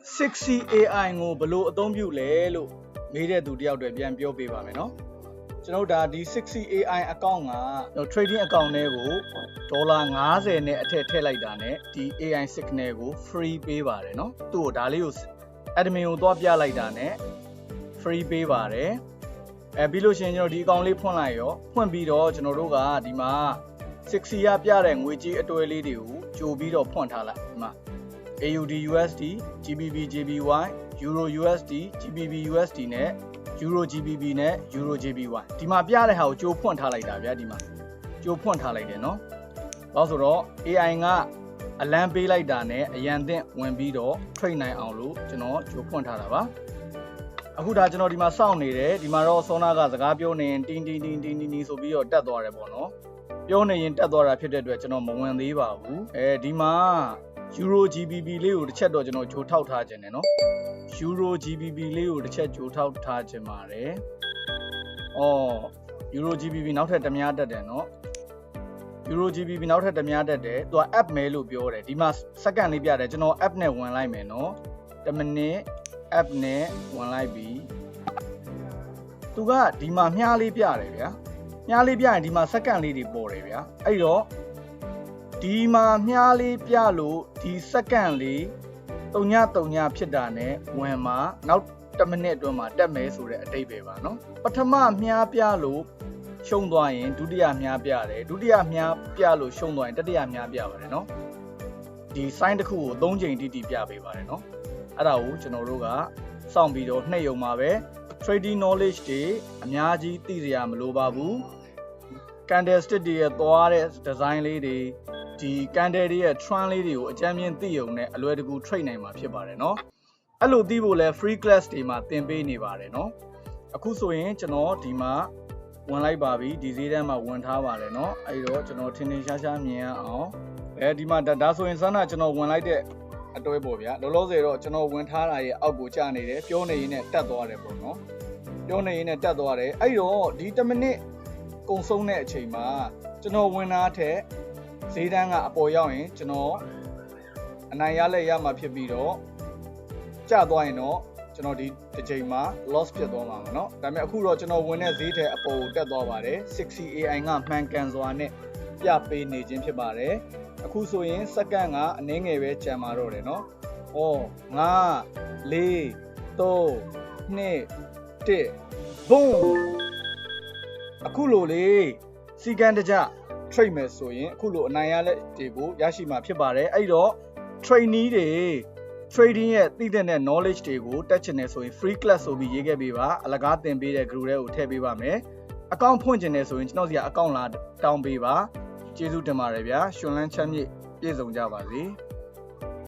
6C AI ကိုဘလို့အသုံးပြုလဲလို့မေးတဲ့သူတယောက်တည်းပြန်ပြောပေးပါမယ်နော်ကျွန်တော်ဒါဒီ 6C AI account က trading account တွေကို$50နဲ့အထက်ထည့်လိုက်တာနဲ့ဒီ AI signal ကို free ပေးပါတယ်နော်သူ့ကိုဒါလေးကို admin ကိုသွားပြလိုက်တာနဲ့ free ပေးပါတယ်ပြီးလို့ရှိရင်ကျွန်တော်ဒီ account လေးဖွင့်လိုက်ရောဖွင့်ပြီးတော့ကျွန်တော်တို့ကဒီမှာ 6C ရပြတဲ့ငွေကြေးအတွဲလေးတွေကိုကြိုပြီးတော့ဖွင့်ထားလိုက်ဒီမှာ AUD USD GBP JPY Euro USD GBP USD နဲ့ Euro GBP နဲ့ Euro JPY ဒီမှာပြတဲ့ဟာကိုကြိုးဖွင့်ထားလိုက်တာဗျာဒီမှာကြိုးဖွင့်ထားလိုက်တယ်နော်။ဘာလို့ဆိုတော့ AI ကအလံပေးလိုက်တာနဲ့အရန်သင့်ဝင်ပြီးတော့ trade နိုင်အောင်လို့ကျွန်တော်ကြိုးဖွင့်ထားတာပါ။အခုဒါကျွန်တော်ဒီမှာစောင့်နေတယ်ဒီမှာတော့စောနာကစကားပြောနေရင်တင်းဆိုပြီးတော့တက်သွားတယ်ပေါ့နော်။ပြောနေရင်တက်သွားတာဖြစ်တဲ့အတွက်ကျွန်တော်မဝင်သေးပါဘူး။ဒီမှာ Euro GBP လေးကိုတစ်ချက်တော့ကျွန်တော်ဂျိုထောက်ထားခြင်းနဲ့နော် Euro GBP လေးကိုတစ်ချက်ဂျိုထောက်ထားခြင်းပါတယ်။ Euro GBP နောက်ထပ်တစ်များတက်တယ်နော် Euro GBP နောက်ထပ်တစ်များတက်တယ်သူက app မဲလို့ပြောတယ်ဒီမှာစက္ကန့်လေးပြတယ်ကျွန်တော် app နဲ့ဝင်လိုက်မယ်နော်10မိနစ် app နဲ့ဝင်လိုက်ပြီသူကဒီမှာမြားလေးပြတယ်ဗျာမြားလေးပြရင်ဒီမှာစက္ကန့်လေးတွေပေါ်တယ်ဗျာအဲ့တော့ဒီမှာမြားလေးပြလို့ဒီစက္ကန့်လေး3ဖြစ်တာနဲ့ဝင်မှာနောက်10မိနစ်အတွင်းမှာတက်မယ်ဆိုတဲ့အတိတ်ပဲပါနော်ပထမမြားပြလို့ရှုံးသွားရင်ဒုတိယမြားပြတယ်ဒုတိယမြားပြလို့ရှုံးသွားရင်တတိယမြားပြပါတယ်နော်ဒီ sign တစ်ခုကို3ချိန်တိတိပြပေးပါတယ်နော်အဲ့ဒါကိုကျွန်တော်တို့ကစောင့်ပြီးတော့နှိပ်ရုံမှာပဲ trading knowledge တွေအများကြီးသိစရာမလိုပါဘူး candlestick တွေရဲ့သွားတဲ့ design လေးတွေဒီ candle တွေရဲ့ trend လေးတွေကိုအကြမ်းမြင်သိရုံနဲ့အလွယ်တကူ trade နိုင်မှာဖြစ်ပါတယ်เนาะအဲ့လိုသိဖို့လဲ free class တွေမှာသင်ပေးနေပါတယ်เนาะအခုဆိုရင်ကျွန်တော်ဒီမှာဝင်လိုက်ပါပြီဒီဈေးတန်းမှာဝင်ထားပါတယ်เนาะအဲ့တော့ကျွန်တော်ထင်ထင်ရှားရှားမြင်ရအောင်ဒီမှာဒါဆိုရင်စမ်းတာကျွန်တော်ဝင်လိုက်တဲ့အတွဲပေါ့ဗျာလောလောဆယ်တော့ကျွန်တော်ဝင်ထားတာရဲ့အောက်ကိုကျနေတယ်ပြောနေရင်းနဲ့တက်သွားတယ်ပေါ့เนาะပြောနေရင်းနဲ့တက်သွားတယ်အဲ့တော့ဒီ10မိနစ်ကုန်ဆုံးတဲ့အချိန်မှာကျွန်တော်ဝင်တာထက်ဈေးတန်းကအပေါ်ရောက်ရင်ကျွန်တော်အနိုင်ရလက်ရမှာဖြစ်ပြီးတော့ကျသွားရင်တော့ကျွန်တော်ဒီတစ်ချိန်မှာ loss ဖြစ်သွားမှာပါเนาะဒါပေမဲ့အခုတော့ကျွန်တော်ဝင်တဲ့ဈေးထဲအပေါ်ကိုတက်သွားပါတယ် 6C AI ကမှန်ကန်စွာနဲ့ပြပေးနေခြင်းဖြစ်ပါတယ်အခုဆိုရင်စက္ကန့်ကအနည်းငယ်ပဲကျန်มาတော့တယ်เนาะ5 4 3 2 1 boom အခုလိုလေစီကန်တကြtrade မယ်ဆိုရင်အခုလိုအနိုင်ရလက်တွေကိုရရှိမှာဖြစ်ပါတယ်အဲ့တော့ trainee တွေ trading ရဲ့သိတဲ့ knowledge တွေကိုတက်ချင်တယ်ဆိုရင် free class ဆိုပြီးရေးခဲ့ပေးပါအလကားသင်ပေးတဲ့ group တွေကိုထည့်ပေးပါမယ် account ဖွင့်ချင်တယ်ဆိုရင်ကျွန်တော်စီက account လာတောင်းပေးပါကျေးဇူးတင်ပါတယ်ဗျာရှင်လန်းချမ်းမြေ့ပြည့်စုံကြပါစေ